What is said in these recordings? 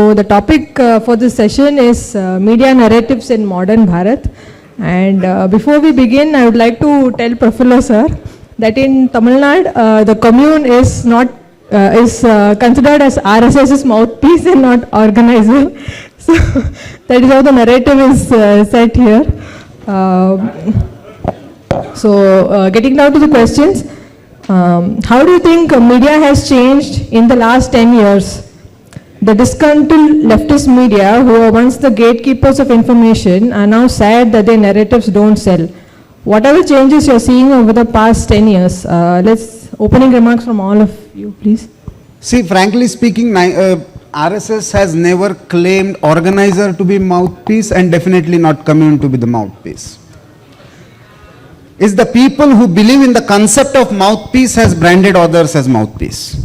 So the topic for this session is media narratives in modern Bharat. And before we begin, I would like to tell Prafulla sir that in Tamil Nadu, the commune is not considered as RSS's mouthpiece and not organizer. So that is how the narrative is set here. Getting down to the questions, how do you think media has changed in the last 10 years? The disgruntled leftist media, who were once the gatekeepers of information, are now sad that their narratives don't sell. What are the changes you're seeing over the past 10 years? Opening remarks from all of you, please. See, frankly speaking, RSS has never claimed Organiser to be mouthpiece and definitely not commune to be the mouthpiece. It's the people who believe in the concept of mouthpiece has branded others as mouthpiece.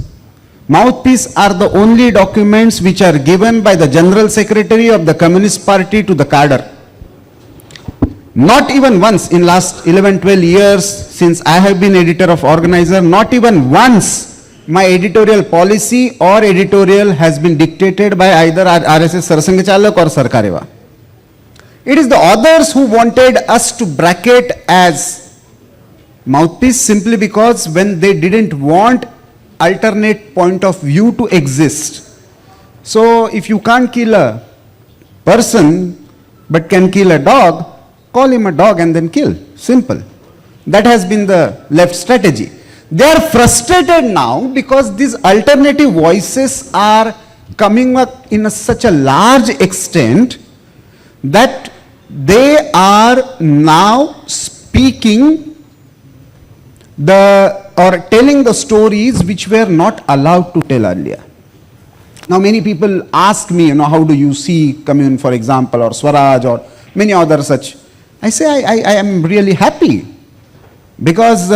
Mouthpiece are the only documents which are given by the General Secretary of the Communist Party to the cadre. Not even once in last 11-12 years since I have been editor of Organiser, not even once my editorial policy or editorial has been dictated by either RSS Sarasangachalak or Sarkareva. It is the others who wanted us to bracket as mouthpiece simply because when they didn't want alternate point of view to exist. So if you can't kill a person but can kill a dog, call him a dog and then kill. Simple. That has been the left strategy. They are frustrated now because these alternative voices are coming up in such a large extent that they are now speaking or telling the stories which were not allowed to tell earlier. Now many people ask me, how do you see commune, for example, or Swaraj or many other such. I say I am really happy because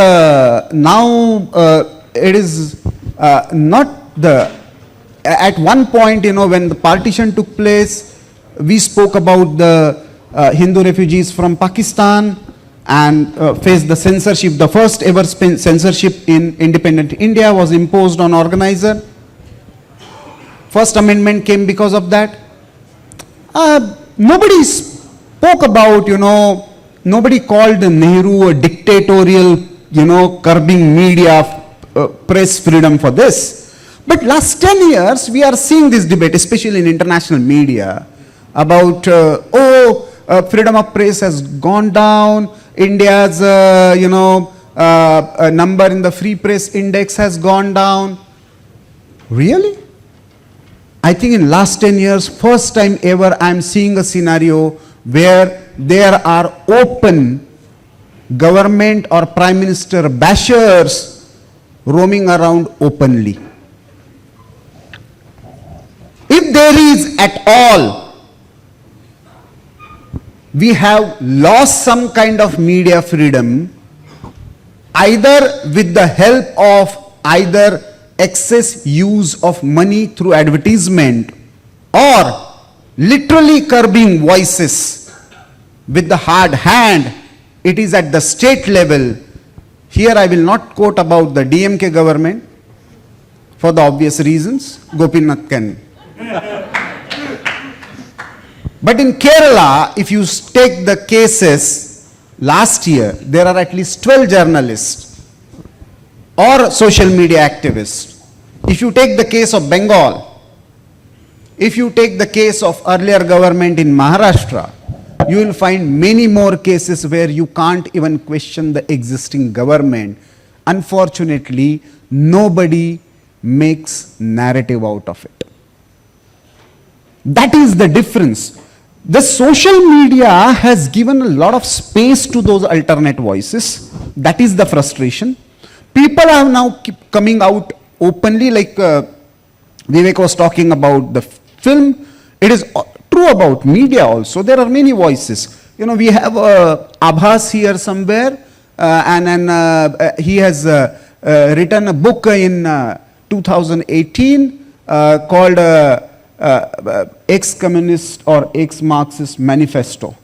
now it is not the, at one point, when the partition took place, we spoke about the Hindu refugees from Pakistan and faced the censorship. The first ever censorship in independent India was imposed on Organiser. First amendment came because of that. Nobody spoke about, nobody called Nehru a dictatorial, curbing media, press freedom for this. But last 10 years, we are seeing this debate, especially in international media, about, freedom of press has gone down, India's, number in the free press index has gone down. Really? I think in last 10 years, first time ever, I am seeing a scenario where there are open government or prime minister bashers roaming around openly. If there is at all, we have lost some kind of media freedom, either with the help of either excess use of money through advertisement or literally curbing voices with the hard hand. It is at the state level. Here I will not quote about the DMK government for the obvious reasons. Gopinath can. But in Kerala, if you take the cases, last year there are at least 12 journalists or social media activists. If you take the case of Bengal, if you take the case of earlier government in Maharashtra, you will find many more cases where you can't even question the existing government. Unfortunately, nobody makes narrative out of it. That is the difference. The social media has given a lot of space to those alternate voices. That is the frustration. People are now coming out openly, like Vivek was talking about the film. It is true about media also. There are many voices. We have Abhas here somewhere, and then he has written a book in 2018 called ex-communist or ex-Marxist manifesto.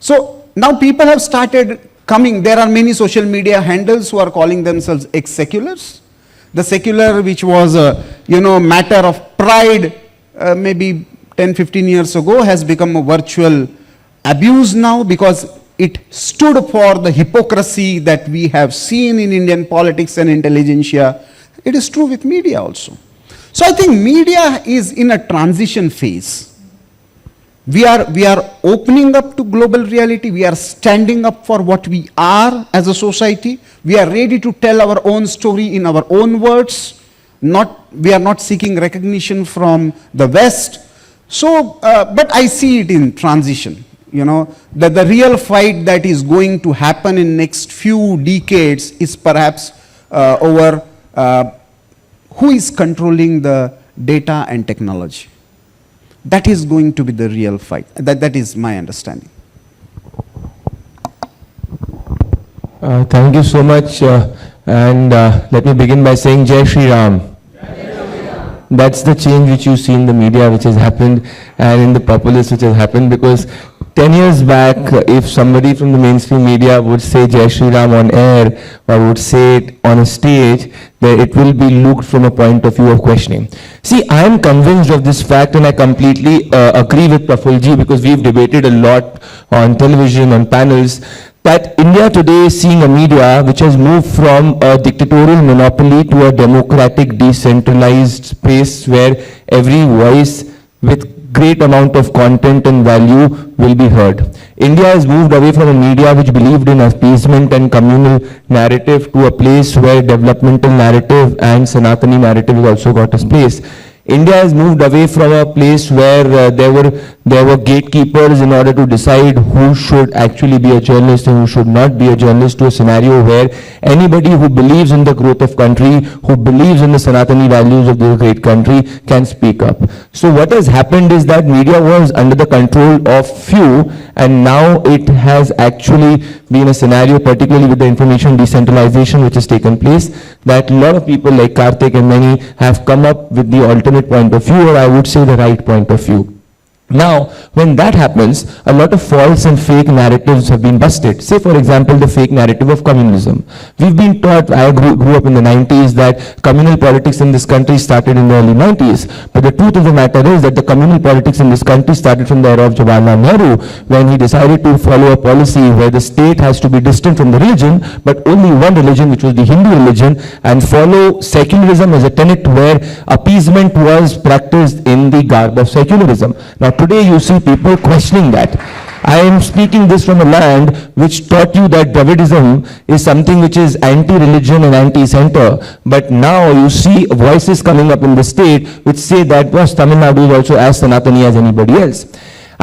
So now people have started coming. There are many social media handles who are calling themselves ex-seculars. The secular, which was a matter of pride maybe 10, 15 years ago has become a virtual abuse now, because it stood for the hypocrisy that we have seen in Indian politics and intelligentsia. It is true with media also. So I think media is in a transition phase. We are opening up to global reality. We are standing up for what we are as a society. We are ready to tell our own story in our own words. We are not seeking recognition from the West. So, but I see it in transition. You know, that the real fight that is going to happen in next few decades is perhaps over who is controlling the data and technology. That is going to be the real fight. That is my understanding. Thank you so much. Let me begin by saying Jai Shri Ram. That's the change which you see in the media which has happened, and in the populace which has happened, because 10 years back, if somebody from the mainstream media would say Jai Shri Ram on air or would say it on a stage, then it will be looked from a point of view of questioning. See, I am convinced of this fact, and I completely agree with Prafulji, because we've debated a lot on television, on panels, that India today is seeing a media which has moved from a dictatorial monopoly to a democratic, decentralized space where every voice with great amount of content and value will be heard. India has moved away from a media which believed in appeasement and communal narrative to a place where developmental narrative and Sanatani narrative has also got a place. India has moved away from a place where there were gatekeepers in order to decide who should actually be a journalist and who should not be a journalist, to a scenario where anybody who believes in the growth of country, who believes in the Sanatani values of this great country, can speak up. So what has happened is that media was under the control of few, and now it has actually been a scenario, particularly with the information decentralization which has taken place, that a lot of people like Karthik and many have come up with the alternate point of view, or I would say the right point of view. Now, when that happens, a lot of false and fake narratives have been busted. Say, for example, the fake narrative of communalism. We've been taught, I grew up in the 90s, that communal politics in this country started in the early 90s. But the truth of the matter is that the communal politics in this country started from the era of Jawaharlal Nehru, when he decided to follow a policy where the state has to be distant from the religion, but only one religion, which was the Hindu religion, and follow secularism as a tenet where appeasement was practiced in the garb of secularism. Now, today you see people questioning that. I am speaking this from a land which taught you that Dravidism is something which is anti-religion and anti-center, but now you see voices coming up in the state which say that Tamil Nadu is also as Sanatani as anybody else.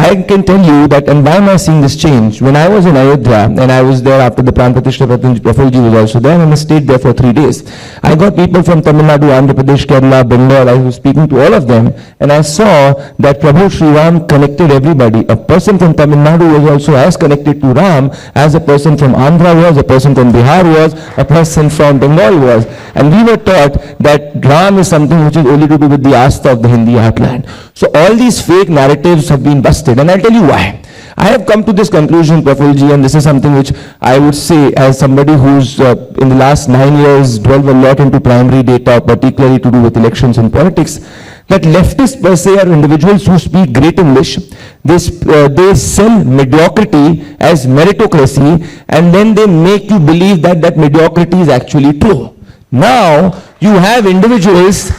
I can tell you that, and why am I seeing this change? When I was in Ayodhya, and I was there after the Pran Pratishtha, Prafulji was also there, and I stayed there for 3 days. I got people from Tamil Nadu, Andhra Pradesh, Kerala, Bengal. I was speaking to all of them, and I saw that Prabhu Sri Ram connected everybody. A person from Tamil Nadu was also as connected to Ram as a person from Andhra was, a person from Bihar was, a person from Bengal was. And we were taught that Ram is something which is only to do with the Asta of the Hindi heartland. So all these fake narratives have been busted. And I'll tell you why. I have come to this conclusion, Prafulji, and this is something which I would say, as somebody who's in the last 9 years dwelled a lot into primary data, particularly to do with elections and politics, that leftists per se are individuals who speak great English. They sell mediocrity as meritocracy, and then they make you believe that that mediocrity is actually true. Now, you have individuals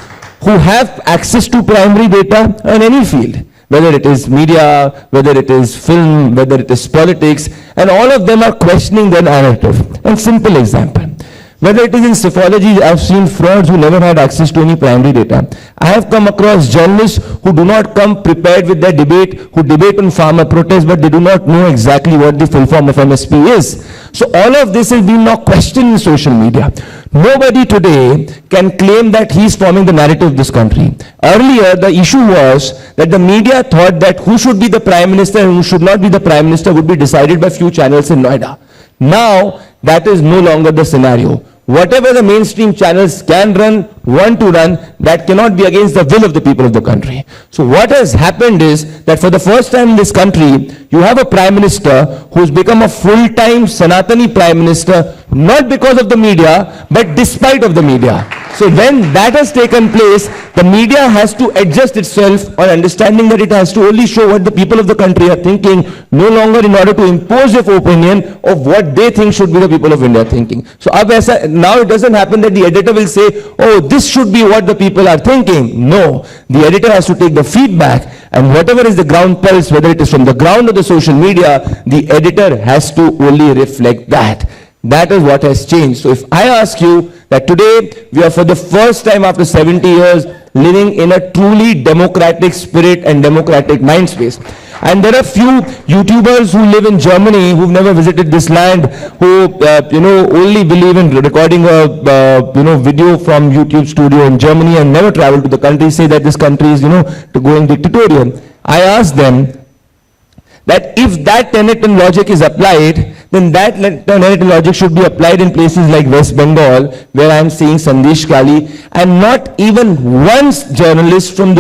who have access to primary data in any field, whether it is media, whether it is film, whether it is politics, and all of them are questioning their narrative. A simple example. Whether it is in psephology, I've seen frauds who never had access to any primary data. I have come across journalists who do not come prepared with their debate, who debate on farmer protests, but they do not know exactly what the full form of MSP is. So all of this is being now questioned in social media. Nobody today can claim that he is forming the narrative of this country. Earlier, the issue was that the media thought that who should be the prime minister and who should not be the prime minister would be decided by few channels in Noida. Now, that is no longer the scenario. whatever the mainstream channels can run, want to run, that cannot be against the will of the people of the country. So what has happened is that for the first time in this country, you have a Prime Minister who's become a full-time Sanatani Prime Minister, not because of the media, but despite of the media. So when that has taken place, the media has to adjust itself on understanding that it has to only show what the people of the country are thinking, no longer in order to impose their opinion of what they think should be the people of India thinking. So now it doesn't happen that the editor will say, oh, this should be what the people are thinking. No, the editor has to take the feedback, and whatever is the ground pulse, whether it is from the ground or the social media, the editor has to only reflect that. That is what has changed. So if I ask you that today we are for the first time after 70 years living in a truly democratic spirit and democratic mind space. And there are few YouTubers who live in Germany who've never visited this land, who only believe in recording a video from YouTube studio in Germany and never travel to the country, say that this country is going dictatorial. I ask them that if that tenet and logic is applied, then that tenet and logic should be applied in places like West Bengal, where I am seeing Sandesh Kali, and not even one journalist from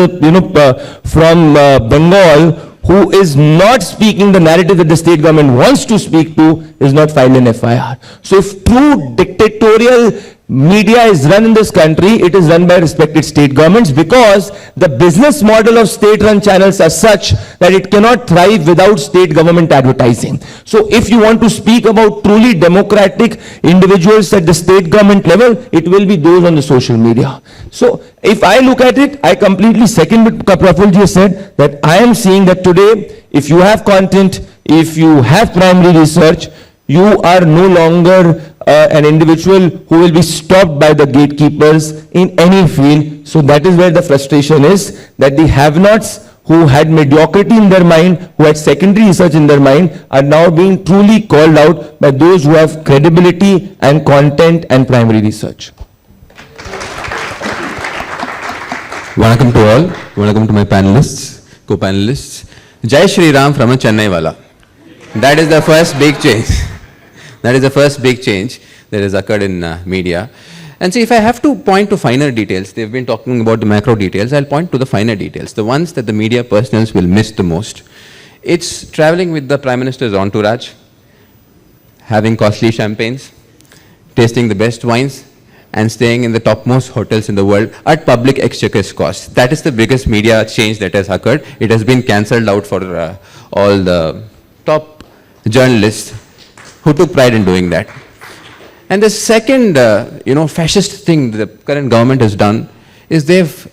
Bengal who is not speaking the narrative that the state government wants to speak to is not filed in FIR. So if true dictatorial media is run in this country, it is run by respected state governments, because the business model of state-run channels are such that it cannot thrive without state government advertising. So if you want to speak about truly democratic individuals at the state government level, it will be those on the social media. So if I look at it, I completely second what Prafulla said, that I am seeing that today, if you have content, if you have primary research, you are no longer an individual who will be stopped by the gatekeepers in any field. So that is where the frustration is, that the have-nots who had mediocrity in their mind, who had secondary research in their mind, are now being truly called out by those who have credibility and content and primary research. Welcome to all. Welcome to my panelists, co-panelists. Jai Shri Ram from a Chennai wala. That is the first big change. That is the first big change that has occurred in media. And see, if I have to point to finer details, they've been talking about the macro details, I'll point to the finer details, the ones that the media personals will miss the most. It's traveling with the Prime Minister's entourage, having costly champagnes, tasting the best wines, and staying in the topmost hotels in the world at public exchequer's cost. That is the biggest media change that has occurred. It has been cancelled out for all the top journalists who took pride in doing that. And the second, fascist thing the current government has done is they've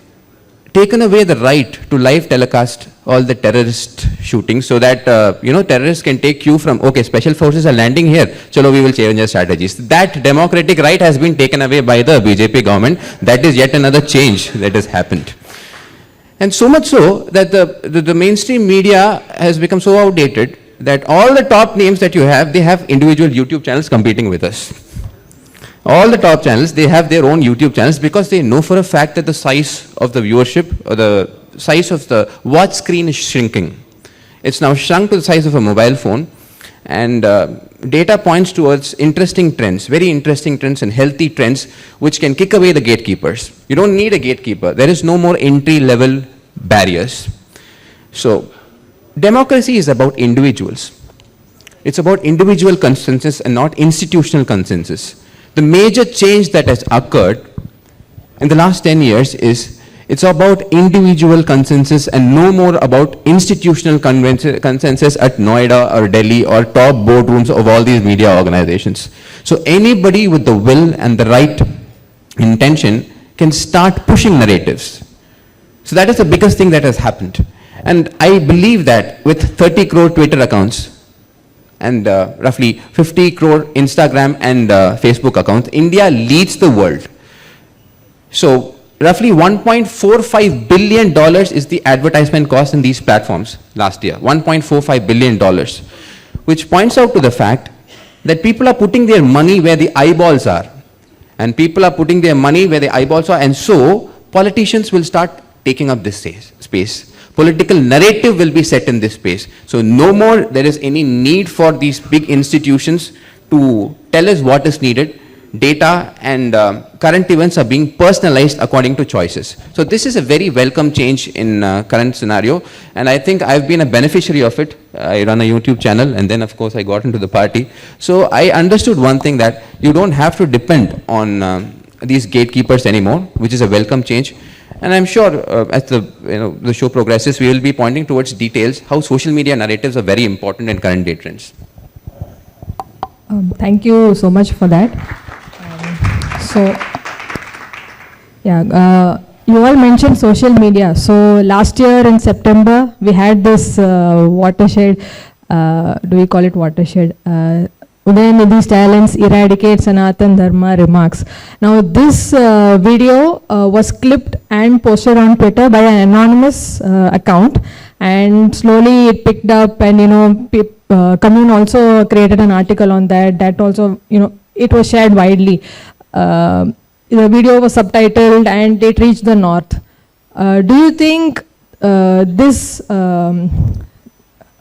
taken away the right to live telecast all the terrorist shootings, so that, terrorists can take cue from, okay, special forces are landing here, chalo, we will change our strategies. That democratic right has been taken away by the BJP government. That is yet another change that has happened. And so much so that the mainstream media has become so outdated that all the top names that you have, they have individual YouTube channels competing with us. All the top channels, they have their own YouTube channels, because they know for a fact that the size of the viewership or the size of the watch screen is shrinking. It's now shrunk to the size of a mobile phone, and data points towards interesting trends, very interesting trends and healthy trends, which can kick away the gatekeepers. You don't need a gatekeeper. There is no more entry-level barriers. So democracy is about individuals. It's about individual consensus and not institutional consensus. The major change that has occurred in the last 10 years is it's about individual consensus and no more about institutional consensus at Noida or Delhi or top boardrooms of all these media organizations. So anybody with the will and the right intention can start pushing narratives. So that is the biggest thing that has happened. And I believe that with 30 crore Twitter accounts and roughly 50 crore Instagram and Facebook accounts, India leads the world. So roughly $1.45 billion is the advertisement cost in these platforms last year, $1.45 billion, which points out to the fact that people are putting their money where the eyeballs are. And people are putting their money where the eyeballs are, and so politicians will start taking up this space. Political narrative will be set in this space. So no more there is any need for these big institutions to tell us what is needed. data and current events are being personalized according to choices. So this is a very welcome change in current scenario, and I think I've been a beneficiary of it. I run a YouTube channel, and then of course I got into the party. So I understood one thing, that you don't have to depend on these gatekeepers anymore, which is a welcome change. And I'm sure as the show progresses, we will be pointing towards details, how social media narratives are very important in current day trends. Thank you so much for that. You all mentioned social media. So last year in September, we had this watershed, do we call it watershed? Udayanidi's talents eradicate Sanatan Dharma remarks. Now this video was clipped and posted on Twitter by an anonymous account, and slowly it picked up, and Commune also created an article on that. That also, it was shared widely. The video was subtitled and it reached the north. Do you think this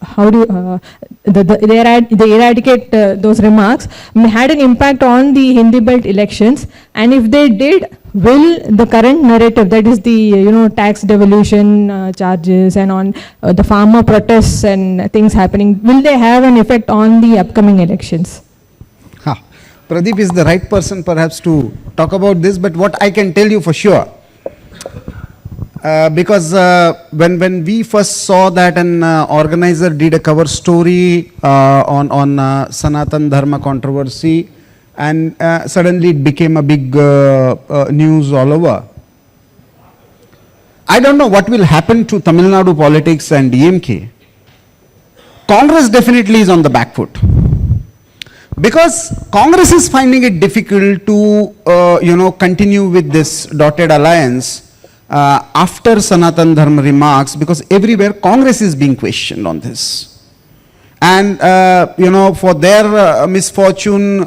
how do you, they eradicate those remarks had an impact on the Hindi belt elections? And if they did, will the current narrative, that is the tax devolution charges and on the farmer protests and things happening, will they have an effect on the upcoming elections? Pradeep is the right person perhaps to talk about this, but what I can tell you for sure, because when we first saw that an organizer did a cover story on Sanatan Dharma controversy, and suddenly it became a big news all over. I don't know what will happen to Tamil Nadu politics and DMK. Congress definitely is on the back foot, because Congress is finding it difficult to continue with this dotted alliance after Sanatan Dharma remarks, because everywhere Congress is being questioned on this. And for their misfortune,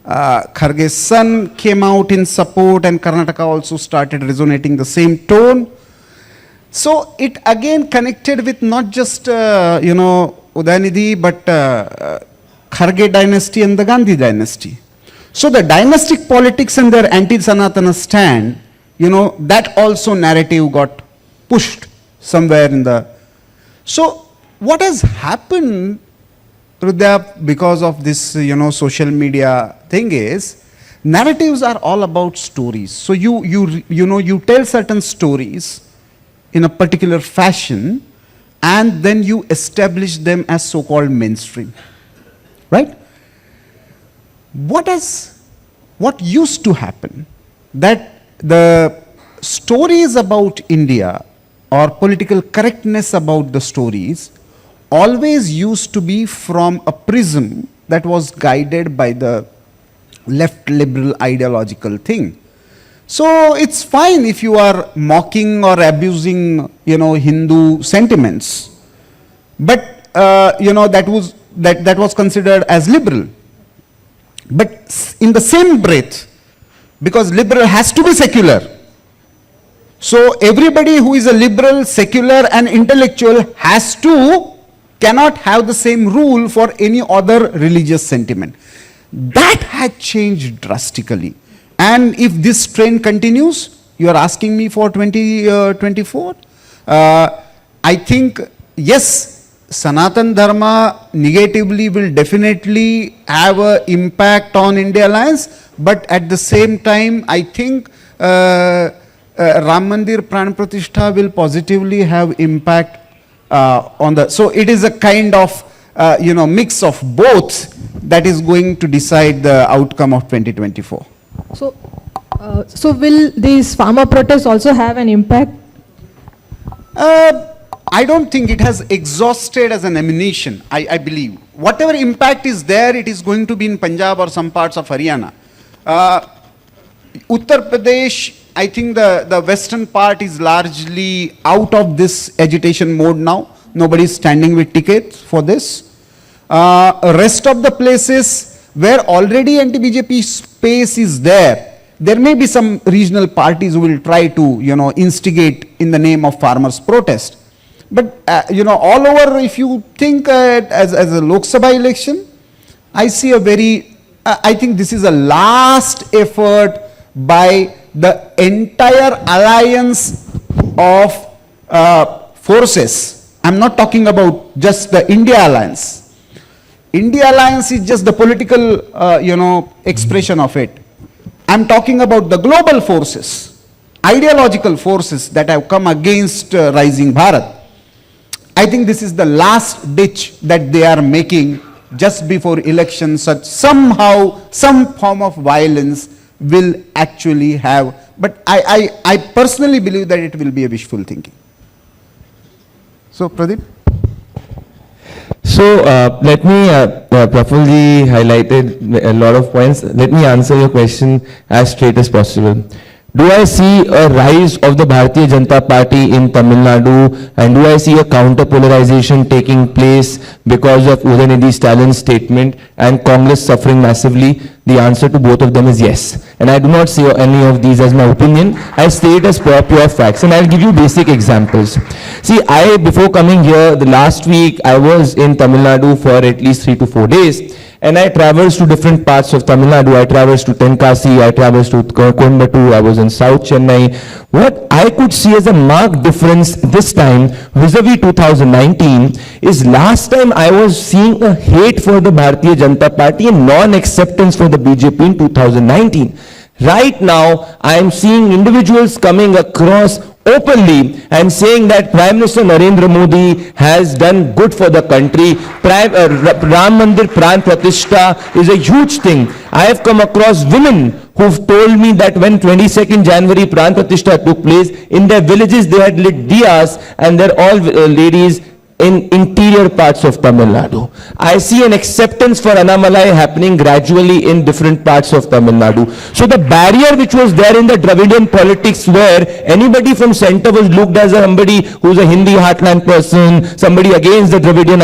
Kharge's son came out in support, and Karnataka also started resonating the same tone. So it again connected with not just Udayanidhi, but Kharge dynasty and the Gandhi dynasty. So the dynastic politics and their anti-Sanatana stand, that also narrative got pushed somewhere in the... So what has happened, Rudya, because of this, social media thing is, narratives are all about stories. So you tell certain stories in a particular fashion, and then you establish them as so-called mainstream, right? What used to happen, that the stories about India or political correctness about the stories always used to be from a prism that was guided by the left liberal ideological thing. So it's fine if you are mocking or abusing, Hindu sentiments, but that was considered as liberal. But in the same breath, because liberal has to be secular, so everybody who is a liberal, secular and intellectual cannot have the same rule for any other religious sentiment. That had changed drastically. And if this trend continues, you are asking me for 2024, I think, yes, Sanatan Dharma negatively will definitely have an impact on India Alliance, but at the same time, I think Ram Mandir Pran Pratishtha will positively have impact on the... So it is a kind of, mix of both that is going to decide the outcome of 2024. So will these farmer protests also have an impact? I don't think it has exhausted as an ammunition, I believe. Whatever impact is there, it is going to be in Punjab or some parts of Haryana. Uttar Pradesh, I think the western part is largely out of this agitation mode now. Nobody is standing with tickets for this. Rest of the places where already anti-BJP space is there, there may be some regional parties who will try to, instigate in the name of farmers' protest. But, all over, if you think as a Lok Sabha election, I see a very I think this is a last effort by the entire alliance of forces. I'm not talking about just the India alliance. India alliance is just the political, expression of it. I'm talking about the global forces, ideological forces that have come against rising Bharat. I think this is the last ditch that they are making just before elections, such somehow some form of violence will actually have. But I personally believe that it will be a wishful thinking. So, Pradeep? So, let me, Prafulji highlighted a lot of points. Let me answer your question as straight as possible. Do I see a rise of the Bharatiya Janata Party in Tamil Nadu, and do I see a counter-polarization taking place because of Udayanidhi Stalin's statement and Congress suffering massively? The answer to both of them is yes. And I do not see any of these as my opinion. I state as pure facts. And I'll give you basic examples. See, before coming here, the last week, I was in Tamil Nadu for at least 3 to 4 days. And I traversed to different parts of Tamil Nadu. I traversed to Tenkasi, I traversed to Coimbatore, I was in South Chennai. What I could see as a marked difference this time vis-a-vis 2019 is last time I was seeing a hate for the Bharatiya Janata Party and non-acceptance for the BJP in 2019. Right now, I am seeing individuals coming across openly and saying that Prime Minister Narendra Modi has done good for the country. Ram Mandir Pran Pratishtha is a huge thing. I have come across women who've told me that when 22nd January Pran Pratishtha took place, in their villages they had lit diyas, and they're all ladies in interior parts of Tamil Nadu. I see an acceptance for Annamalai happening gradually in different parts of Tamil Nadu. So the barrier which was there in the Dravidian politics, where anybody from center was looked as somebody who's a Hindi heartland person, somebody against the Dravidian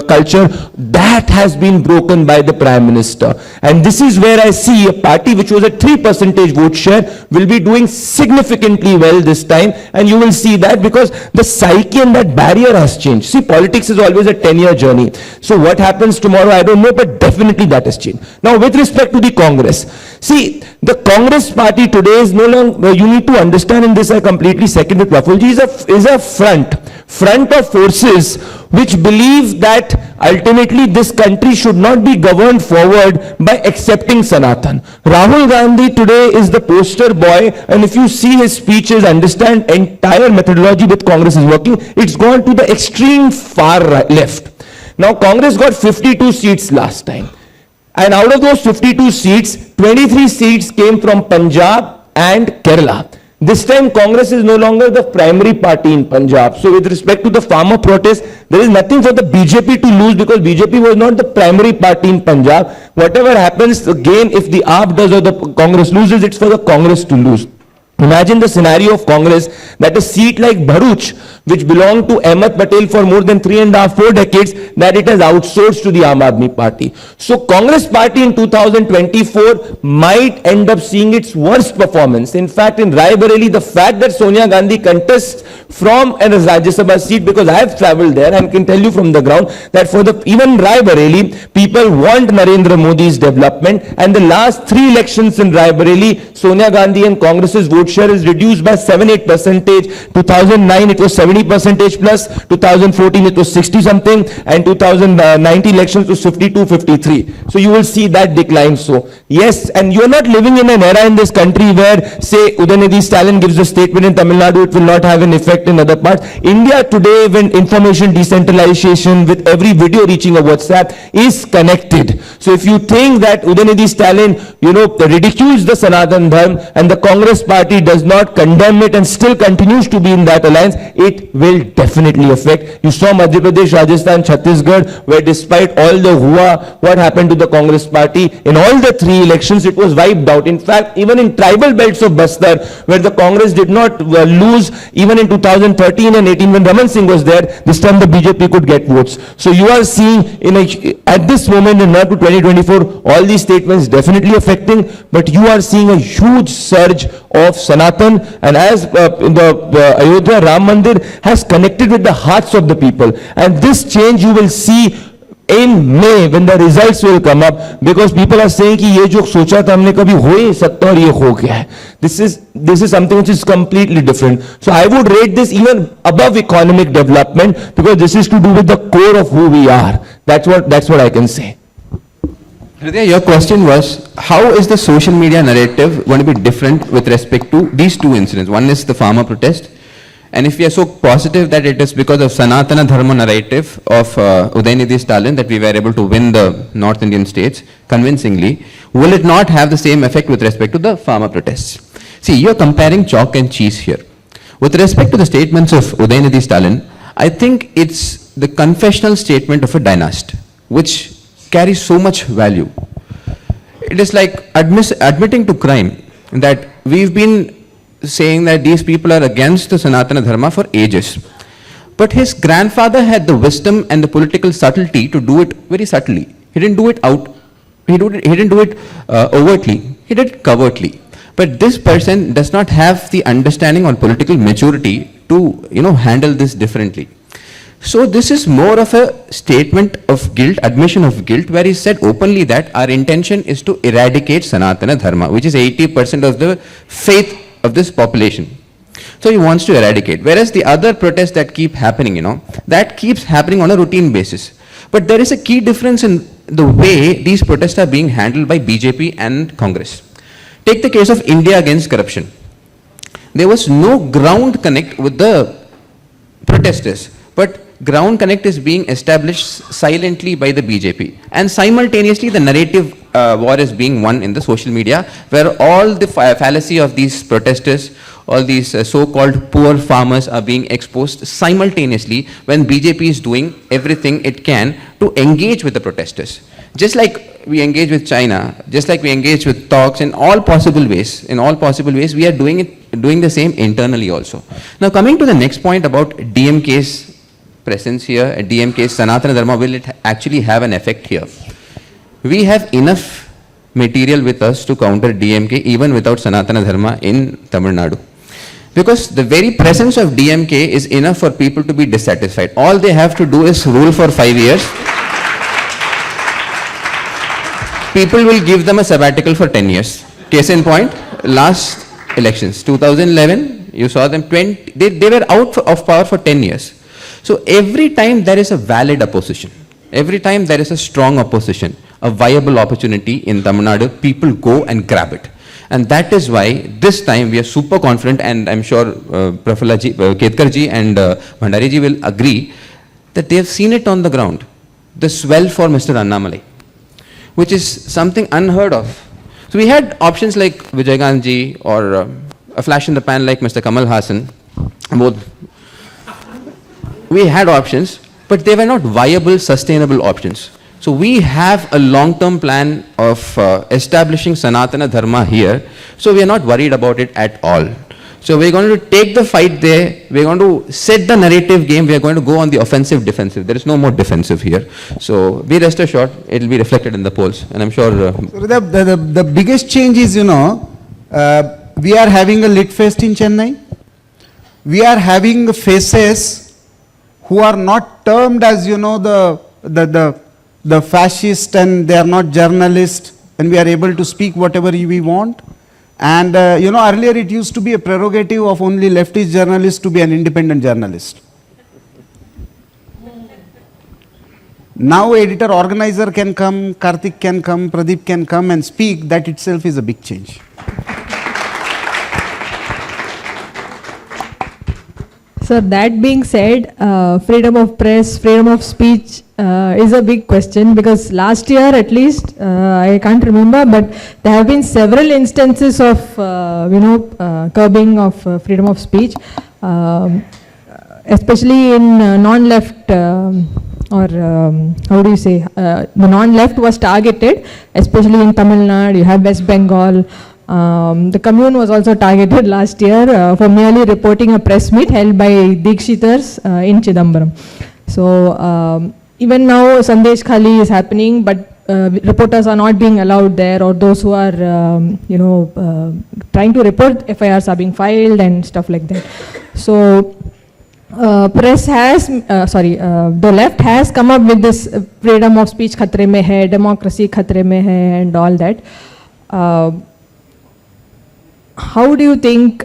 culture, that has been broken by the Prime Minister. And this is where I see a party which was a 3% vote share will be doing significantly well this time. And you will see that because the psyche and that barrier has changed. See, politics is always a 10-year journey. So what happens tomorrow, I don't know, but definitely that has changed. Now, with respect to the Congress, see, the Congress party today is no longer, you need to understand, in this I completely second with Prafulji, is a front of forces which believe that ultimately this country should not be governed forward by accepting Sanatan. Rahul Gandhi today is the poster boy, and if you see his speeches, understand entire methodology with Congress is working, it's gone to the extreme far left. Now Congress got 52 seats last time. And out of those 52 seats, 23 seats came from Punjab and Kerala. This time Congress is no longer the primary party in Punjab. So with respect to the farmer protest, there is nothing for the BJP to lose because BJP was not the primary party in Punjab. Whatever happens, again, if the AAP does or the Congress loses, it's for the Congress to lose. Imagine the scenario of Congress that a seat like Bharuch, which belonged to Ahmed Patel for more than 3.5–4 decades, that it has outsourced to the Aam Aadmi Party. So Congress party in 2024 might end up seeing its worst performance. In fact, in Raebareli, the fact that Sonia Gandhi contests from a Rajya Sabha seat, because I have travelled there and can tell you from the ground that for even Raebareli, people want Narendra Modi's development, and the last 3 elections in Raebareli, Sonia Gandhi and Congress's vote share is reduced by 7–8%. 2009 it was 70% plus, 2014 it was 60 something, and 2019 elections was 52–53. So you will see that decline. So yes, and you are not living in an era in this country where, say, Udayanidhi Stalin gives a statement in Tamil Nadu, it will not have an effect in other parts. India today, when information decentralization with every video reaching a WhatsApp is connected. So if you think that Udayanidhi Stalin, ridicules the Sanatan Dharma and the Congress party does not condemn it and still continues to be in that alliance, it will definitely affect. You saw Madhya Pradesh, Rajasthan, Chhattisgarh, where despite all the hua, what happened to the Congress party? In all the 3 elections, it was wiped out. In fact, even in tribal belts of Bastar, where the Congress did not lose, even in 2013 and 18 when Raman Singh was there, this time the BJP could get votes. So you are seeing, at this moment in 2024, all these statements definitely affecting, but you are seeing a huge surge of Sanatan, and as the Ayodhya Ram Mandir has connected with the hearts of the people, and this change you will see in May when the results will come up, because people are saying कि ये जो सोचा था हमने कभी हो ही नहीं सकता और ये हो गया है. This is something which is completely different. So I would rate this even above economic development, because this is to do with the core of who we are. That's what I can say. Hridaya, your question was, how is the social media narrative going to be different with respect to these two incidents? One is the farmer protest, and if we are so positive that it is because of Sanatana Dharma narrative of Udayanidhi Stalin that we were able to win the North Indian states convincingly, will it not have the same effect with respect to the farmer protests? See, you're comparing chalk and cheese here. With respect to the statements of Udayanidhi Stalin, I think it's the confessional statement of a dynast, which carries so much value. It is like admitting to crime, that we've been saying that these people are against the Sanatana Dharma for ages. But his grandfather had the wisdom and the political subtlety to do it very subtly. He didn't do it overtly. He did it covertly. But this person does not have the understanding or political maturity to, handle this differently. So this is more of a statement of guilt, admission of guilt, where he said openly that our intention is to eradicate Sanatana Dharma, which is 80% of the faith of this population. So he wants to eradicate. Whereas the other protests that keep happening, that keeps happening on a routine basis. But there is a key difference in the way these protests are being handled by BJP and Congress. Take the case of India against corruption. There was no ground connect with the protesters, but ground connect is being established silently by the BJP, and simultaneously the narrative war is being won in the social media, where all the fallacy of these protesters, all these so-called poor farmers are being exposed simultaneously, when BJP is doing everything it can to engage with the protesters. Just like we engage with China, just like we engage with talks in all possible ways, we are doing the same internally also. Now coming to the next point about DMK's presence here, at DMK's Sanatana Dharma, will it actually have an effect here? We have enough material with us to counter DMK even without Sanatana Dharma in Tamil Nadu. Because the very presence of DMK is enough for people to be dissatisfied. All they have to do is rule for 5 years. People will give them a sabbatical for 10 years. Case in point, last elections, 2011, you saw them, they were out of power for 10 years. So every time there is a valid opposition, every time there is a strong opposition, a viable opportunity in Tamil Nadu, people go and grab it. And that is why this time we are super confident, and I'm sure Prafulla Ketkar ji and Bhandari ji will agree that they have seen it on the ground. The swell for Mr. Annamalai, which is something unheard of. So we had options like Vijay ji or a flash in the pan like Mr. Kamal Hassan, both. We had options, but they were not viable, sustainable options. So we have a long-term plan of establishing Sanatana Dharma here. So we are not worried about it at all. So we're going to take the fight there. We're going to set the narrative game. We're going to go on the offensive, defensive. There is no more defensive here. So be rest assured, it will be reflected in the polls. And I'm sure... So the biggest change is, we are having a Litfest in Chennai. We are having faces who are not termed as, the fascist, and they are not journalists, and we are able to speak whatever we want. And, earlier it used to be a prerogative of only leftist journalists to be an independent journalist. Now editor, organizer can come, Karthik can come, Pradeep can come and speak. That itself is a big change. So that being said, freedom of press, freedom of speech is a big question, because last year at least, I can't remember, but there have been several instances of, curbing of freedom of speech, especially in non-left, how do you say, the non-left was targeted, especially in Tamil Nadu. You have West Bengal. The commune was also targeted last year for merely reporting a press meet held by Dikshitars in Chidambaram. So even now Sandesh Khali is happening, but reporters are not being allowed there, or those who are trying to report FIRs are being filed and stuff like that. So press has, the left has come up with this freedom of speech khatre mein hai, democracy khatre mein hai, and all that. How do you think,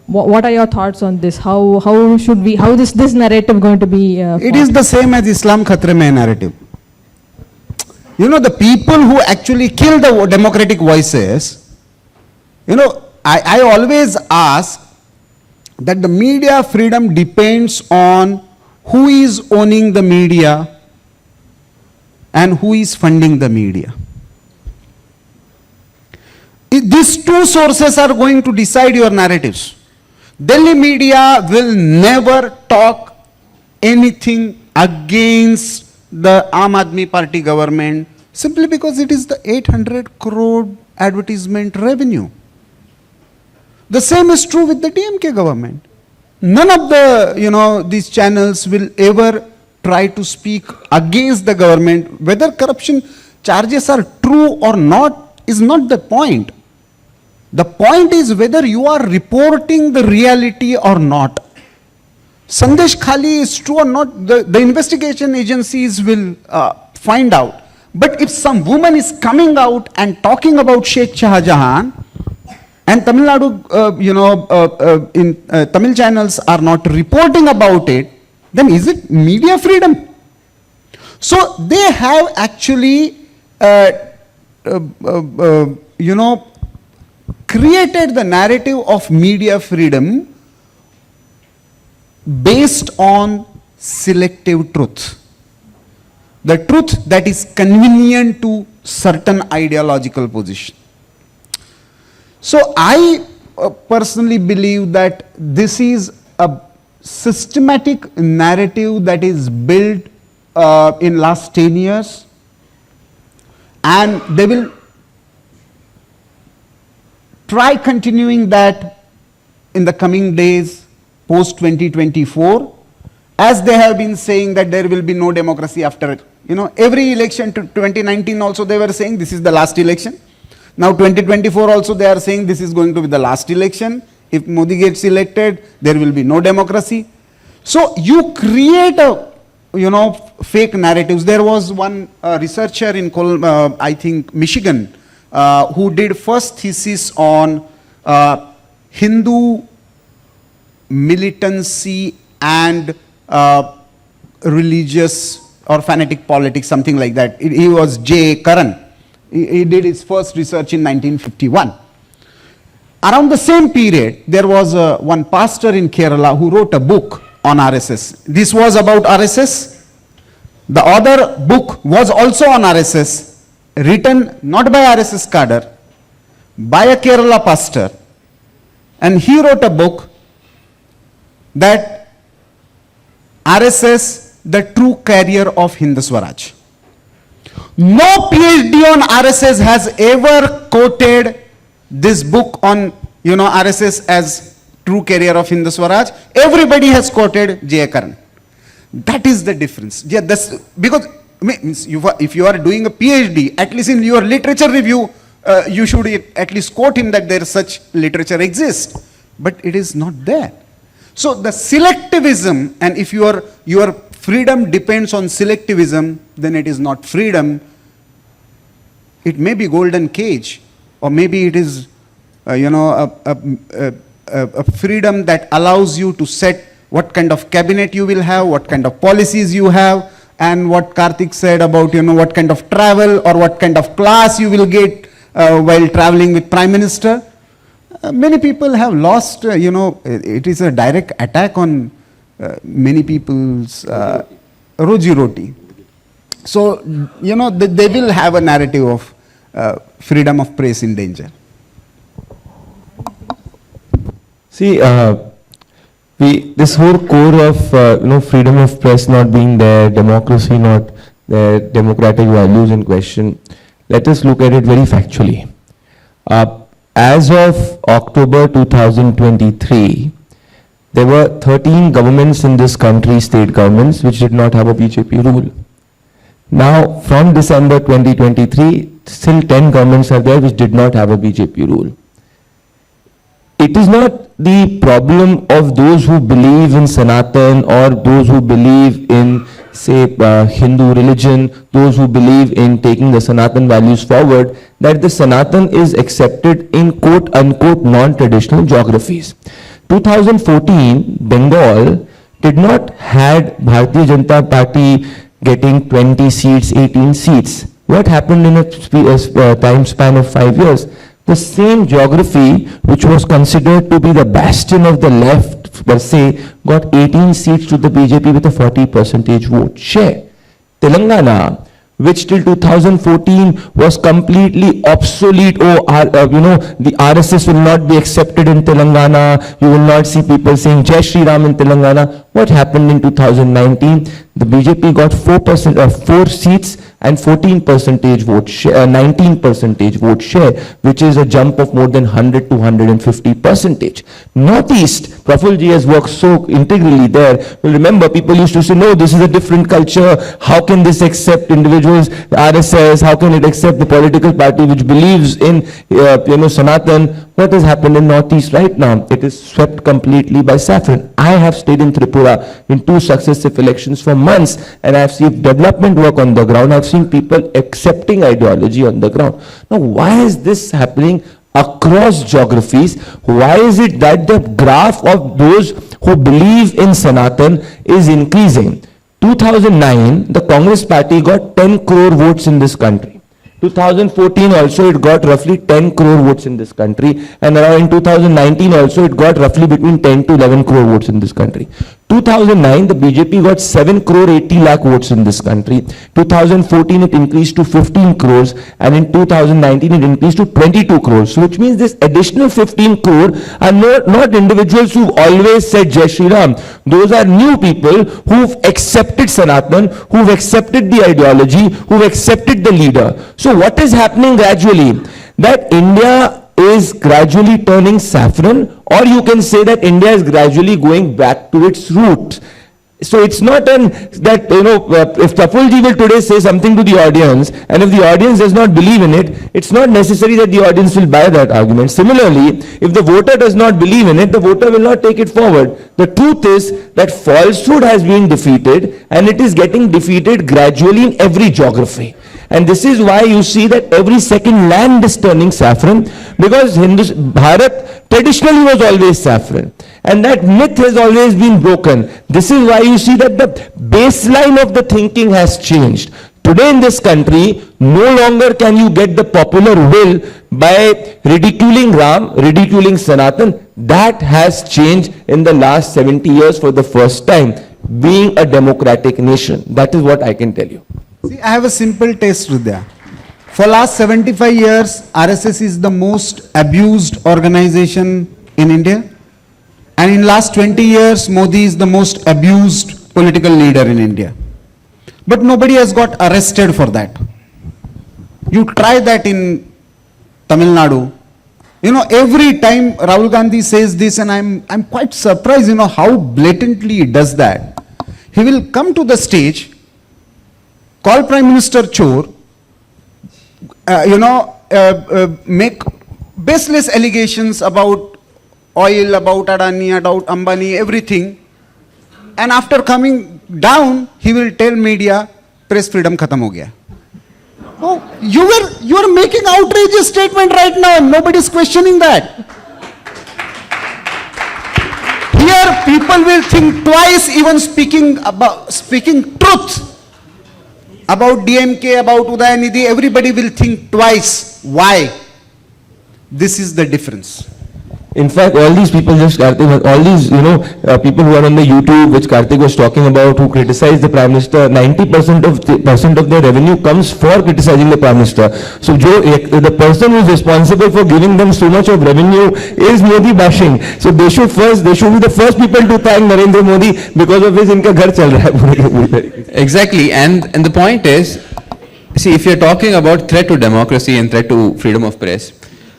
what are your thoughts on this? How should we, how this narrative going to be? It is the same as Islam Khatre Mein narrative. You know, the people who actually kill the democratic voices, you know, I always ask that the media freedom depends on who is owning the media and who is funding the media. These two sources are going to decide your narratives. Delhi media will never talk anything against the Aam Aadmi Party government simply because it is the 800 crore advertisement revenue. The same is true with the DMK government. None of the, these channels will ever try to speak against the government. Whether corruption charges are true or not is not the point. The point is whether you are reporting the reality or not. Sandesh Khali is true or not, the investigation agencies will find out. But if some woman is coming out and talking about Sheikh Shahjahan, and Tamil Nadu, Tamil channels are not reporting about it, then is it media freedom? So they have actually, created the narrative of media freedom based on selective truth. The truth that is convenient to certain ideological position. So I personally believe that this is a systematic narrative that is built in last 10 years, and they will try continuing that in the coming days post 2024, as they have been saying that there will be no democracy after, every election to 2019 also they were saying this is the last election. Now 2024 also they are saying this is going to be the last election. If Modi gets elected, there will be no democracy. So you create fake narratives. There was one researcher in I think Michigan, who did first thesis on Hindu militancy and religious or fanatic politics, something like that. He was J. Karan. He did his first research in 1951. Around the same period, there was one pastor in Kerala who wrote a book on RSS. This was about RSS. The other book was also on RSS, written not by RSS cadre, by a Kerala pastor. And he wrote a book that RSS, the true carrier of Hindu Swaraj. No PhD on RSS has ever quoted this book on, RSS as true carrier of Hindu Swaraj. Everybody has quoted J. Karan. That is the difference. Yeah, that's because if you are doing a PhD, at least in your literature review, you should at least quote him that there such literature exists. But it is not there. So the selectivism, and if your freedom depends on selectivism, then it is not freedom. It may be golden cage, or maybe it is, a freedom that allows you to set what kind of cabinet you will have, what kind of policies you have, and what Karthik said about, what kind of travel or what kind of class you will get while traveling with Prime Minister. Many people have lost, it is a direct attack on many people's roji roti. So, they will have a narrative of freedom of press in danger. See, this whole core of freedom of press not being there, democracy not there, democratic values in question. Let us look at it very factually. As of October 2023, there were 13 governments in this country, state governments, which did not have a BJP rule. Now, from December 2023, still 10 governments are there which did not have a BJP rule. it is not the problem of those who believe in Sanatan or those who believe in, say, Hindu religion, those who believe in taking the Sanatan values forward, that the Sanatan is accepted in quote-unquote non-traditional geographies. 2014, Bengal did not had Bharatiya Janata Party getting 20 seats, 18 seats. What happened in a time span of 5 years? The same geography, which was considered to be the bastion of the left per se, got 18 seats to the BJP with a 40% vote share. Telangana, which till 2014 was completely obsolete. The RSS will not be accepted in Telangana. You will not see people saying Jai Shri Ram in Telangana. What happened in 2019? The BJP got 4 seats and 14% vote share, 19% vote share, which is a jump of more than 100 to 150%. Northeast, Prafulla has worked so integrally there. Well, remember, people used to say, no, this is a different culture. How can this accept individuals, RSS? How can it accept the political party which believes in, Sanatan? What has happened in Northeast right now? It is swept completely by saffron. I have stayed in Tripura in 2 successive elections for months, and I have seen development work on the ground. I have seen people accepting ideology on the ground. Now, why is this happening across geographies? Why is it that the graph of those who believe in Sanatan is increasing? 2009, the Congress party got 10 crore votes in this country. 2014 also it got roughly 10 crore votes in this country, and around in 2019 also it got roughly between 10 to 11 crore votes in this country. 2009 the BJP got 7 crore 80 lakh votes in this country. 2014 it increased to 15 crores, and in 2019 it increased to 22 crores. So which means this additional 15 crore are not individuals who've always said Jai Shri Ram. Those are new people who've accepted Sanatan, who've accepted the ideology, who've accepted the leader. So what is happening gradually? That India is gradually turning saffron, or you can say that India is gradually going back to its roots. So it's not that, if Prafulla will today say something to the audience, and if the audience does not believe in it, it's not necessary that the audience will buy that argument. Similarly, if the voter does not believe in it, the voter will not take it forward. The truth is that falsehood has been defeated, and it is getting defeated gradually in every geography. And this is why you see that every second land is turning saffron, because Bharat traditionally was always saffron. And that myth has always been broken. This is why you see that the baseline of the thinking has changed. Today in this country, no longer can you get the popular will by ridiculing Ram, ridiculing Sanatan. That has changed in the last 70 years for the first time, being a democratic nation. That is what I can tell you. See, I have a simple test, Rudya. For last 75 years, RSS is the most abused organization in India. And in last 20 years, Modi is the most abused political leader in India. But nobody has got arrested for that. You try that in Tamil Nadu. Every time Rahul Gandhi says this, and I'm quite surprised, how blatantly he does that. He will come to the stage, call Prime Minister Chor, make baseless allegations about oil, about Adani, about Ambani, everything. And after coming down, he will tell media, press freedom khatam ho gaya. Oh, you are making outrageous statement right now. Nobody is questioning that. Here, people will think twice, even speaking truth about DMK, about Udayanidhi. Everybody will think twice. Why? This is the difference. In fact, all these people, all these, people who are on the YouTube, which Karthik was talking about, who criticize the Prime Minister, 90% of their revenue comes for criticizing the Prime Minister. So, the person who is responsible for giving them so much of revenue is Modi bashing. So, they should be the first people to thank Narendra Modi because of his inka ghar chal raha hai. Exactly, and the point is, see, if you're talking about threat to democracy and threat to freedom of press,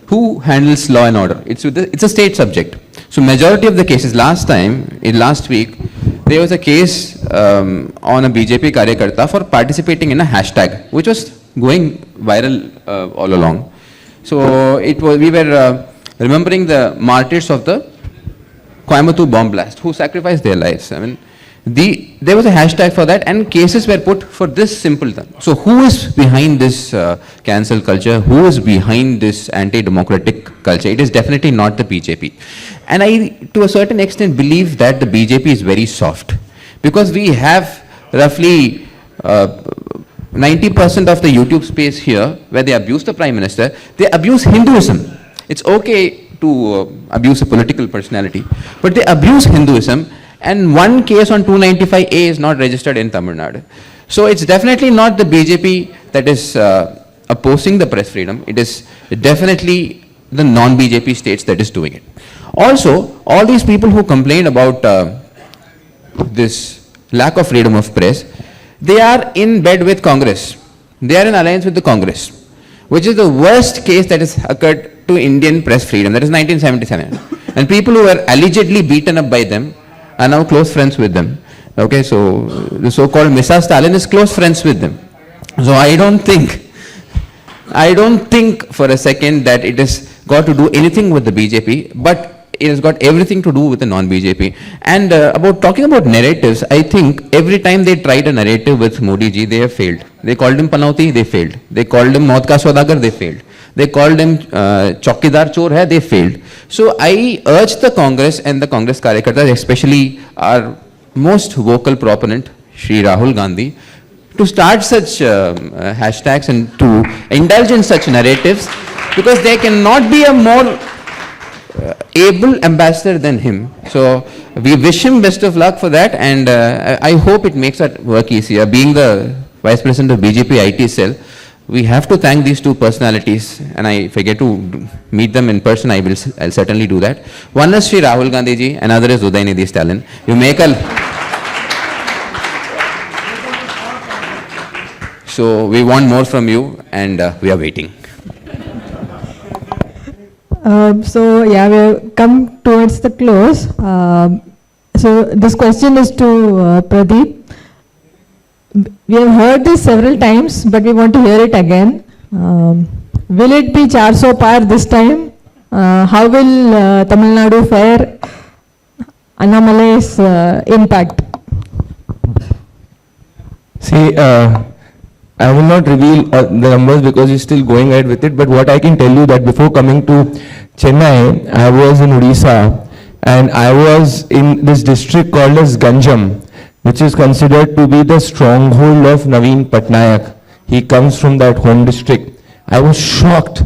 who handles law and order? It's a state subject. So majority of the cases, last week, there was a case on a BJP karyakarta for participating in a hashtag, which was going viral all along. So we were remembering the martyrs of the Coimbatore bomb blast, who sacrificed their lives. I mean, there was a hashtag for that, and cases were put for this simple thing. So who is behind this cancel culture? Who is behind this anti-democratic culture? It is definitely not the BJP. And I, to a certain extent, believe that the BJP is very soft, because we have roughly 90% of the YouTube space here where they abuse the Prime Minister. They abuse Hinduism. It's okay to abuse a political personality, but they abuse Hinduism. And one case on 295A is not registered in Tamil Nadu. So it's definitely not the BJP that is opposing the press freedom. It is definitely the non-BJP states that is doing it. Also, all these people who complain about this lack of freedom of press, they are in bed with Congress. They are in alliance with the Congress, which is the worst case that has occurred to Indian press freedom. That is 1977. And people who were allegedly beaten up by them are now close friends with them. Okay, so the so-called Misa Stalin is close friends with them. So I don't think for a second that it has got to do anything with the BJP, but it has got everything to do with the non-BJP. And about talking about narratives, I think every time they tried a narrative with Modi ji, they have failed. They called him Panauti, they failed. They called him Maut Ka Saudagar, they failed. They called him Chaukidar Chor hai, they failed. So I urge the Congress and the Congress Karyakartas, especially our most vocal proponent, Shri Rahul Gandhi, to start such hashtags and to indulge in such narratives, because there cannot be a more able ambassador than him. So we wish him best of luck for that, and I hope it makes our work easier. Being the Vice President of BJP IT cell, we have to thank these two personalities, and I forget to meet them in person. I'll certainly do that. One is Shri Rahul Gandhi ji, another is Udaynidhi Stalin. You make a... So we want more from you, and we are waiting. So yeah, we'll come towards the close. So this question is to Pradeep. We have heard this several times, but we want to hear it again. Will it be 400 par this time? How will Tamil Nadu fare? Annamalai's impact? See, I will not reveal the numbers because he's still going ahead with it, but what I can tell you that before coming to Chennai, I was in Odisha, and I was in this district called as Ganjam, which is considered to be the stronghold of Naveen Patnaik. He comes from that home district. I was shocked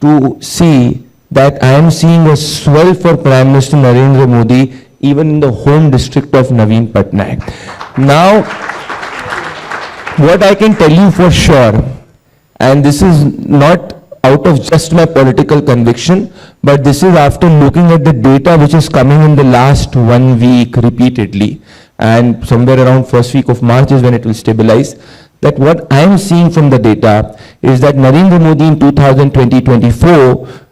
to see that I am seeing a swell for Prime Minister Narendra Modi even in the home district of Naveen Patnaik. Now, what I can tell you for sure, and this is not out of just my political conviction, but this is after looking at the data which is coming in the last 1 week repeatedly, and somewhere around first week of March is when it will stabilize, that what I am seeing from the data is that Narendra Modi in 2020-24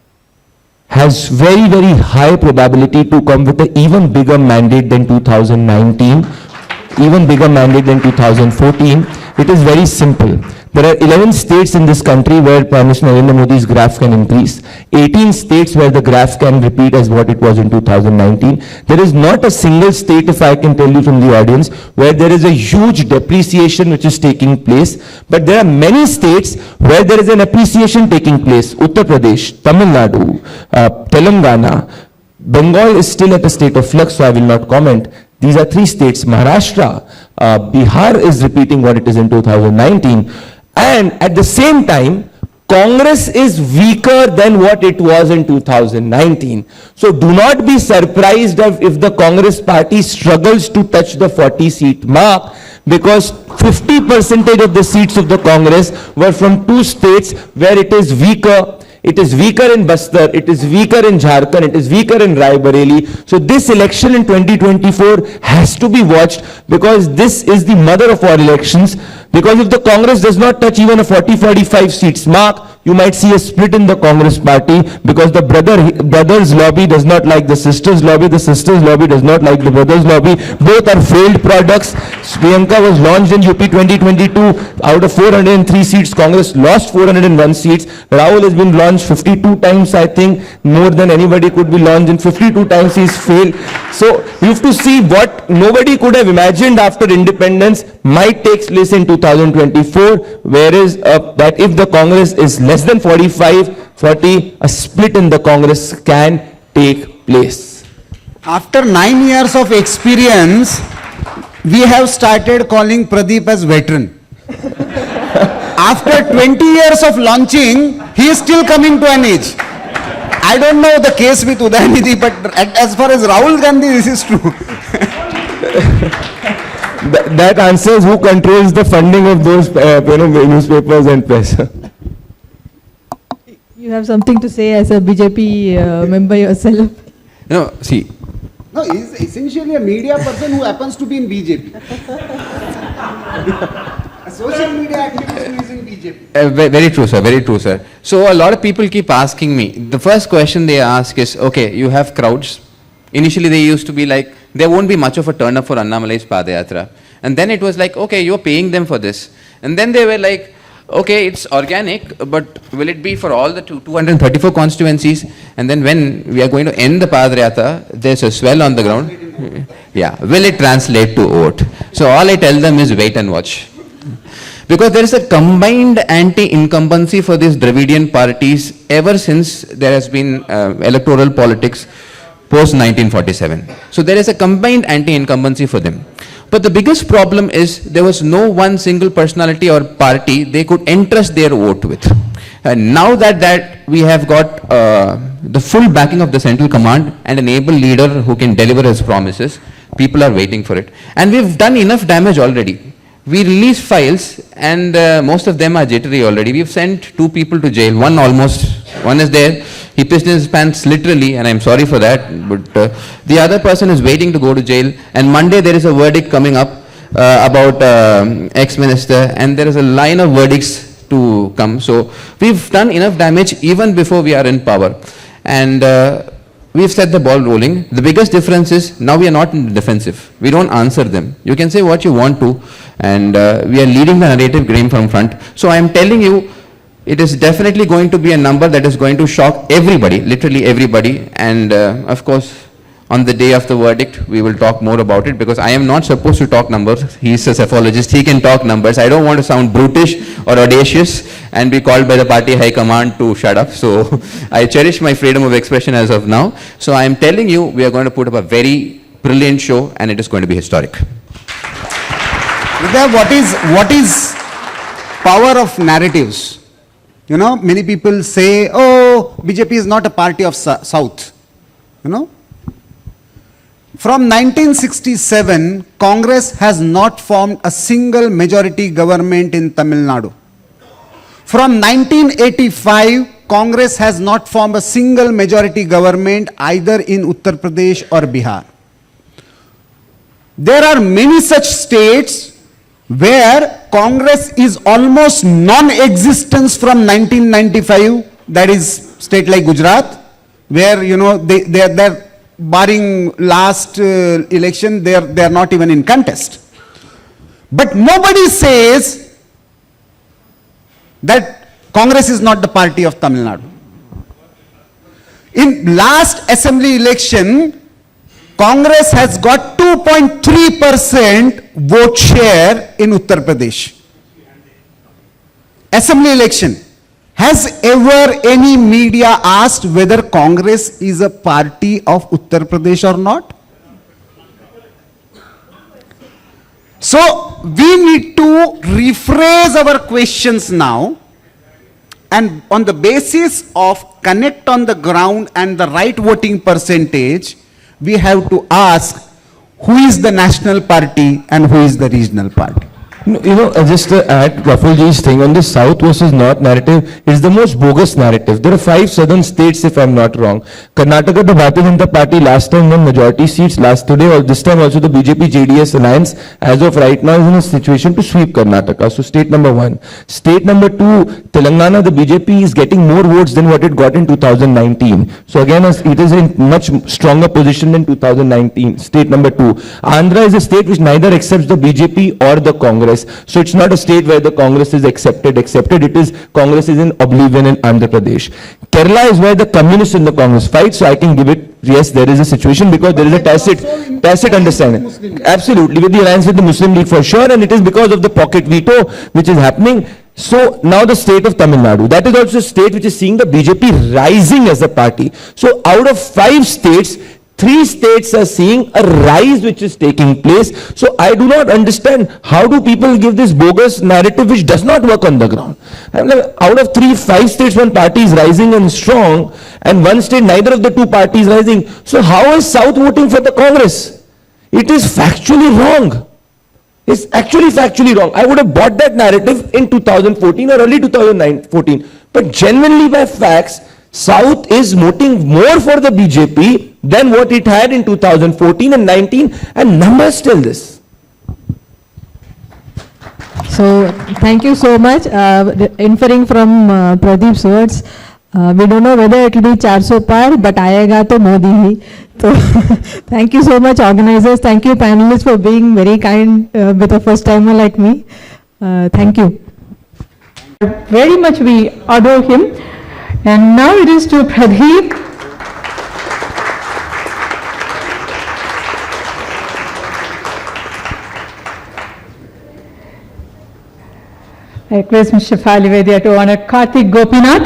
has very, very high probability to come with an even bigger mandate than 2019, even bigger mandate than 2014. It is very simple. There are 11 states in this country where Prime Minister Narendra Modi's graph can increase, 18 states where the graph can repeat as what it was in 2019. There is not a single state, if I can tell you from the audience, where there is a huge depreciation which is taking place, but there are many states where there is an appreciation taking place. Uttar Pradesh, Tamil Nadu, Telangana. Bengal is still at a state of flux, so I will not comment. These are 3 states. Maharashtra, Bihar is repeating what it is in 2019. And at the same time, Congress is weaker than what it was in 2019. So do not be surprised if the Congress party struggles to touch the 40-seat mark, because 50% of the seats of the Congress were from 2 states where it is weaker. It is weaker in Bastar, it is weaker in Jharkhand, it is weaker in Rai Bareli. So this election in 2024 has to be watched, because this is the mother of all elections. Because if the Congress does not touch even a 40-45 seats mark, you might see a split in the Congress party because the brothers lobby does not like the sisters lobby, the sisters lobby does not like the brothers lobby. Both are failed products. Priyanka was launched in UP 2022. Out of 403 seats, Congress lost 401 seats. Rahul has been launched 52 times, I think, more than anybody could be launched, and 52 times he's failed. So you have to see what nobody could have imagined after independence might take place in 2024, whereas that if the Congress is less than 45-40, a split in the Congress can take place. After 9 years of experience, we have started calling Pradeep as veteran. After 20 years of launching, he is still coming to an age. I don't know the case with Udayanidhi, but as far as Rahul Gandhi, this is true. That answers who controls the funding of those newspapers and press. You have something to say as a BJP member yourself? No, see, No, he is essentially a media person who happens to be in BJP. A social media activist who is in BJP. very true, sir, very true, sir. So a lot of people keep asking me, the first question they ask is, okay, you have crowds. Initially they used to be like, there won't be much of a turn up for Annamalai's Padayatra. And then it was like, okay, you're paying them for this. And then they were like, okay, it's organic, but will it be for all the 234 constituencies? And then when we are going to end the Padayatra, there's a swell on the ground. Yeah, will it translate to vote? So all I tell them is wait and watch. Because there is a combined anti-incumbency for these Dravidian parties ever since there has been electoral politics post 1947. So there is a combined anti-incumbency for them. But the biggest problem is there was no one single personality or party they could entrust their vote with. And now that we have got the full backing of the central command and an able leader who can deliver his promises, people are waiting for it. And we've done enough damage already. We release files and most of them are jittery already. We've sent 2 people to jail. One is there. He pissed in his pants literally, and I'm sorry for that, but the other person is waiting to go to jail. And Monday there is a verdict coming up about ex-minister, and there is a line of verdicts to come. So we've done enough damage even before we are in power. And we've set the ball rolling. The biggest difference is now we are not in the defensive. We don't answer them. You can say what you want to, and we are leading the narrative game from front. So I am telling you, it is definitely going to be a number that is going to shock everybody, literally everybody. And of course, on the day of the verdict, we will talk more about it, because I am not supposed to talk numbers. He's a psephologist, he can talk numbers. I don't want to sound brutish or audacious and be called by the party high command to shut up. So I cherish my freedom of expression as of now. So I am telling you, we are going to put up a very brilliant show, and it is going to be historic. Vidya, what is power of narratives? You know, many people say, oh, BJP is not a party of South. You know, from 1967, Congress has not formed a single majority government in Tamil Nadu. From 1985, Congress has not formed a single majority government either in Uttar Pradesh or Bihar. There are many such states where Congress is almost non-existence from 1995, that is state like Gujarat, where, you know, they're barring last election, they are not even in contest. But nobody says that Congress is not the party of Tamil Nadu. In last assembly election, Congress has got 2.3% vote share in Uttar Pradesh. Assembly election. Has ever any media asked whether Congress is a party of Uttar Pradesh or not? So we need to rephrase our questions now, and on the basis of connect on the ground and the right voting percentage, we have to ask who is the national party and who is the regional party. No, just to add Prafulji's thing on the South versus North narrative, it's the most bogus narrative. There are 5 southern states, if I'm not wrong. Karnataka, the Bharatiya Janata Party last time won majority seats. Today or this time also the BJP JDS alliance, as of right now, is in a situation to sweep Karnataka. So state number 1. State number 2, Telangana, the BJP is getting more votes than what it got in 2019. So again, it is in much stronger position than 2019. State number 2. Andhra is a state which neither accepts the BJP or the Congress. So it's not a state where the Congress is accepted. It is Congress is in oblivion in Andhra Pradesh. Kerala is where the communists and the Congress fight. So I can give it, yes, there is a situation because there is a tacit understanding. Absolutely, with the alliance with the Muslim League for sure, and it is because of the pocket veto which is happening. So now the state of Tamil Nadu, that is also a state which is seeing the BJP rising as a party. So out of 5 states, 3 states are seeing a rise which is taking place. So I do not understand how do people give this bogus narrative which does not work on the ground. Out of 5 states, 1 party is rising and strong, and 1 state, neither of the 2 parties rising. So how is South voting for the Congress? It is factually wrong. It's actually factually wrong. I would have bought that narrative in 2014 or early 2014. But genuinely by facts, South is voting more for the BJP than what it had in 2014 and 19, and numbers tell this. So, thank you so much. Inferring from Pradeep's words, we don't know whether it will be 400 par, but aayega to Modi hi. So, thank you so much, organizers. Thank you, panelists, for being very kind with a first timer like me. Thank you. Very much we adore him. And now it is to Pradeep. I request Mr. Falivedia to honor Karthik Gopinath.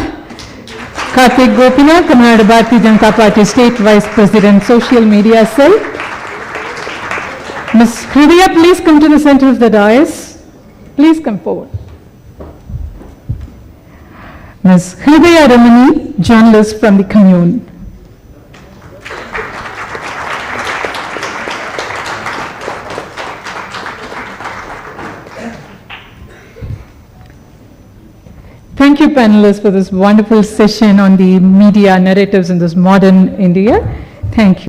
Karthik Gopinath, Tamil Nadu Bharatiya Janata Party State Vice President, Social Media Cell. Ms. Hridiya, please come to the center of the dais. Please come forward. Ms. Hridiya Ramani, journalist from the Commune. Thank you, panelists, for this wonderful session on the media narratives in this modern India. Thank you.